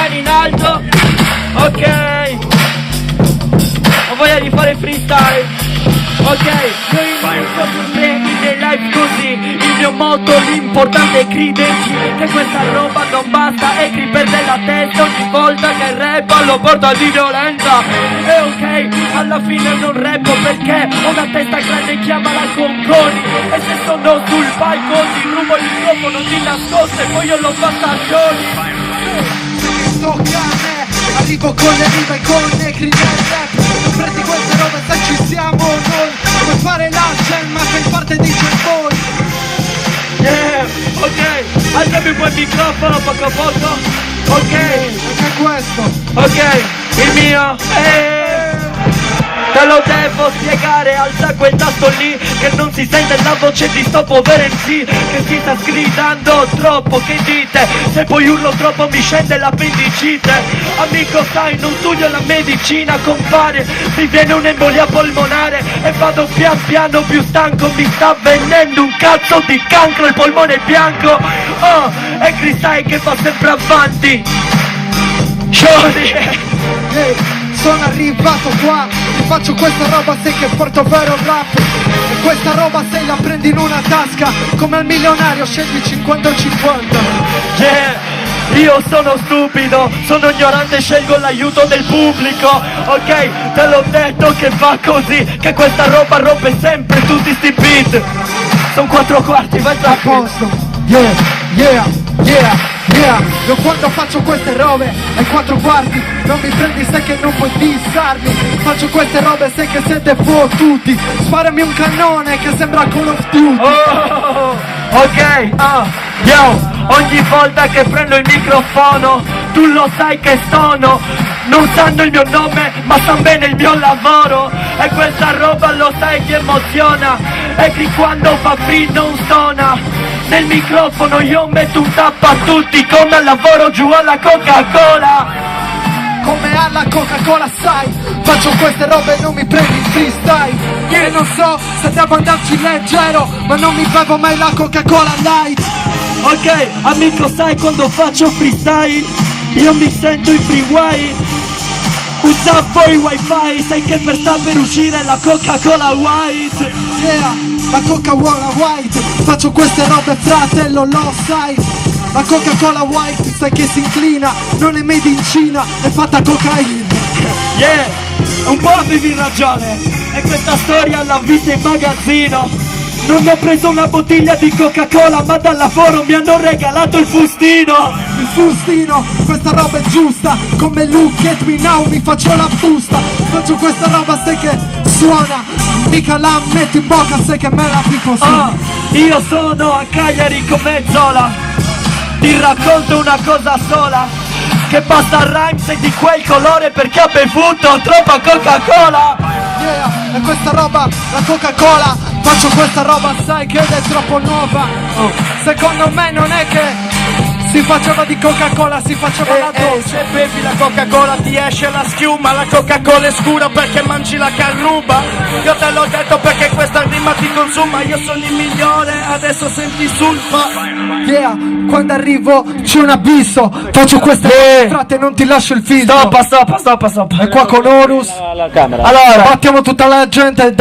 mani in alto. Ok, ho voglia di fare freestyle. Ok, io inizio sempre in live così. Il mio motto, l'importante è crederci che questa roba non basta e chi perde la testa ogni volta che rappa lo porta di violenza. E ok, alla fine non rappo perché ho una testa grande, chiamala Conconi. E se sono sul palco ti rubo il microfono di nascosto e poi io lo faccio a giorni. Tocca a me, arrivo con le rime e con le crine del rap. Non prendi queste robe se ci siamo noi. Puoi fare la gemma che in parte dice voi. Yeah, ok, alzami un po' il microfono poco a poco. Ok, Anche questo. ok, il mio te lo devo spiegare, alza quel tasto lì che non si sente la voce di sto povero MC che si sta sgridando troppo, che dite? Se poi urlo troppo mi scende l'appendicite. Amico sai, non studio la medicina, compare, mi viene un'embolia polmonare e vado pian piano più stanco, mi sta venendo un cazzo di cancro, il polmone bianco. Oh, e Cristai che va sempre avanti. Shorty. Sono arrivato qua, ti faccio questa roba, sai che porto vero rap. E questa roba se la prendi in una tasca, come al milionario scegli 50-50. Yeah, io sono stupido, sono ignorante, scelgo l'aiuto del pubblico. Ok, te l'ho detto che va così, che questa roba rompe sempre tutti sti beat. Sono 4 quarti, vai A tranquillo. posto, yeah, yeah, yeah. Yeah, io quando faccio queste robe ai 4 quarti non mi prendi, sai che non puoi dissarmi. Faccio queste robe, sai che siete fottuti. Sparami un cannone che sembra Call of Duty. Oh, ok, yo, ogni volta che prendo il microfono tu lo sai che sono. Non sanno il mio nome ma sanno bene il mio lavoro. E questa roba lo sai che emoziona. E che quando fa free non suona. Nel microfono io metto un tappo a tutti come al lavoro giù alla Coca-Cola. Come alla Coca-Cola sai, faccio queste robe e non mi prendi in freestyle. E non so se devo andarci leggero, ma non mi bevo mai la Coca-Cola Light. Ok, amico sai quando faccio freestyle io mi sento in freeway. Usavo il wifi, sai che sta per uscire la Coca-Cola White. Yeah, la Coca-Cola White. Faccio queste robe fratello, lo sai. La Coca-Cola White sai che si inclina, non è made in Cina, è fatta cocaina. Yeah, un po' avevi ragione. E questa storia l'ho vista in magazzino. Non ho preso una bottiglia di Coca-Cola ma dal lavoro mi hanno regalato il fustino. Il fustino, questa roba è giusta. Come Look at me now, mi faccio la busta. Faccio questa roba, sai che suona. Mica la metto in bocca, sai che me la pico su. Io sono a Cagliari come Zola. Ti racconto una cosa sola, che pasta rhymes è di quel colore perché ha bevuto troppa Coca-Cola. Yeah, e questa roba, la Coca-Cola. Faccio questa roba, sai che è troppo nuova. Secondo me non è che si faceva di Coca-Cola, si faceva la dolce. Se bevi la Coca-Cola ti esce la schiuma. La Coca-Cola è scura perché mangi la carruba. Io te l'ho detto perché questa rima ti consuma. Io sono il migliore, adesso senti sulfa. Yeah, quando arrivo c'è un abisso. Faccio queste frate, non ti lascio il filtro. Stop. E qua con Horus Allora battiamo tutta la gente.